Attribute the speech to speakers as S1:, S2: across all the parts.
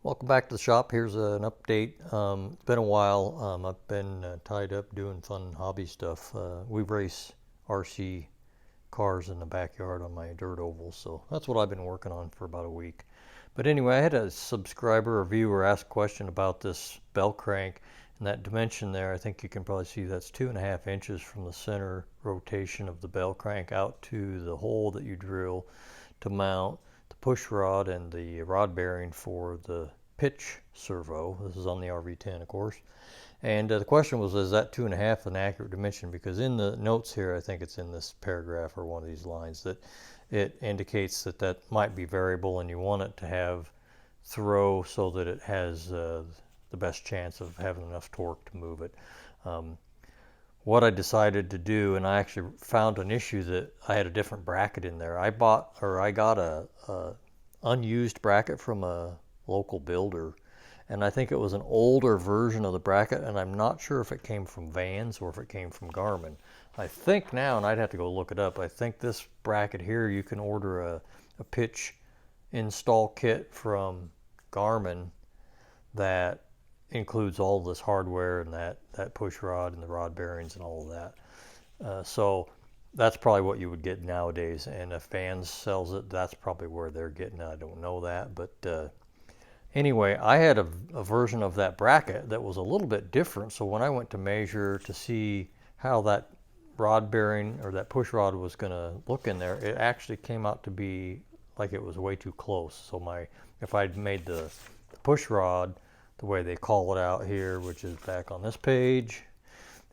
S1: Welcome back to the shop. Here's an update. It's been a while. I've been tied up doing fun hobby stuff. We race RC cars in the backyard on my dirt oval, so that's what I've been working on for about a week. But anyway, I had a subscriber or viewer ask a question about this bell crank and that dimension there. I think you can probably see that's 2.5 inches from the center rotation of the bell crank out to the hole that you drill to mount the push rod and the rod bearing for the pitch servo. This is on the RV10, of course. And the question was, is that 2.5 an accurate dimension? Because in the notes here, I think it's in this paragraph or one of these lines, that it indicates that that might be variable and you want it to have throw so that it has the best chance of having enough torque to move it. What I decided to do, and I actually found an issue that I had a different bracket in there. I got a unused bracket from a local builder, and I think it was an older version of the bracket, and I'm not sure if it came from Vans or if it came from Garmin. I think now, and I'd have to go look it up, I think this bracket here, you can order a pitch install kit from Garmin that includes all this hardware and that push rod and the rod bearings and all of that. So that's probably what you would get nowadays, and if Vans sells it, that's probably where they're getting it. I don't know that, but anyway, I had a version of that bracket that was a little bit different, so when I went to measure to see how that rod bearing or that push rod was going to look in there, it actually came out to be like it was way too close. So if I'd made the push rod the way they call it out here, which is back on this page,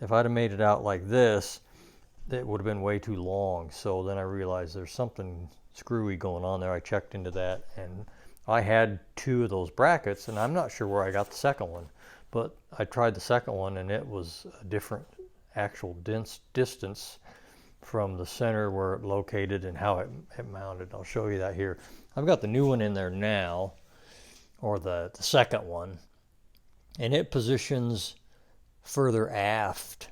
S1: if I'd have made it out like this, it would have been way too long. So then I realized there's something screwy going on there. I checked into that, and I had two of those brackets, and I'm not sure where I got the second one, but I tried the second one and it was a different actual distance from the center where it located and how it mounted. I'll show you that here. I've got the new one in there now, or the second one, and it positions further aft.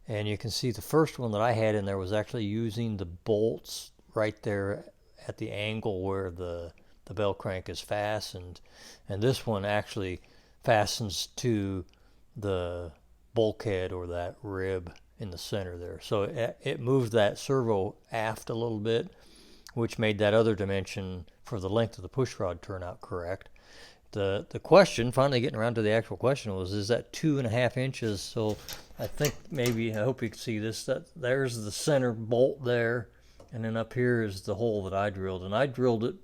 S1: And you can see the first one that I had in there was actually using the bolts right there at the angle where the bell crank is fastened, and this one actually fastens to the bulkhead or that rib in the center there. So it moved that servo aft a little bit, which made that other dimension for the length of the push rod turn out correct. The question, finally getting around to the actual question, was, is that 2.5 inches? So I think maybe, I hope you can see this, that there's the center bolt there, and then up here is the hole that I drilled, and I drilled it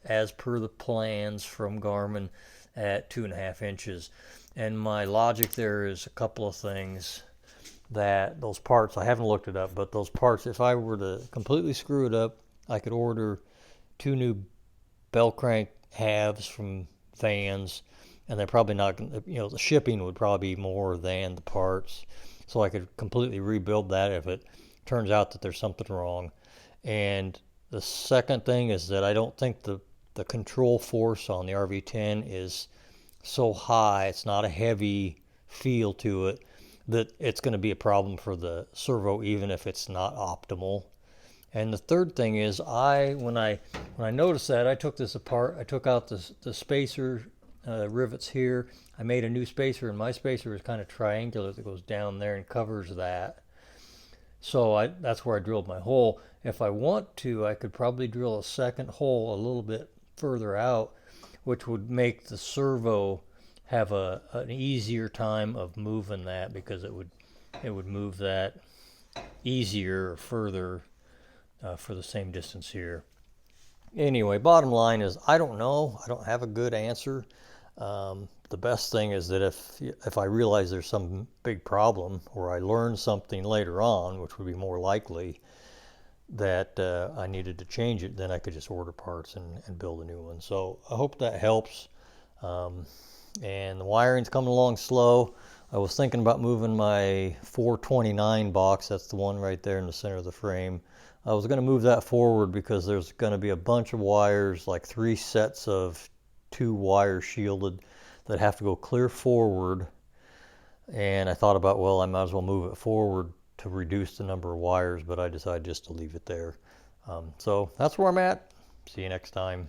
S1: as per the plans from Garmin at 2.5 inches. And my logic there is a couple of things, that those parts, I haven't looked it up, but those parts, if I were to completely screw it up, I could order 2 new bell crank halves from Vans, and they're probably not going to, the shipping would probably be more than the parts. So I could completely rebuild that if it turns out that there's something wrong. And the second thing is that I don't think the control force on the RV10 is so high, it's not a heavy feel to it, that it's going to be a problem for the servo even if it's not optimal. And the third thing is, when I noticed that, I took this apart. I took out the spacer rivets here. I made a new spacer, and my spacer is kind of triangular that goes down there and covers that. So that's where I drilled my hole. If I want to, I could probably drill a second hole a little bit further out, which would make the servo have an easier time of moving that, because it would move that easier or further for the same distance here. Anyway, bottom line is, I don't know. I don't have a good answer. The best thing is that if I realize there's some big problem, or I learn something later on, which would be more likely, that I needed to change it, then I could just order parts and build a new one. So I hope that helps. And the wiring's coming along slow. I was thinking about moving my 429 box, that's the one right there in the center of the frame. I was going to move that forward because there's going to be a bunch of wires, like 3 sets of 2 wires shielded, that have to go clear forward. And I thought about, well, I might as well move it forward to reduce the number of wires, but I decided just to leave it there. So that's where I'm at. See you next time.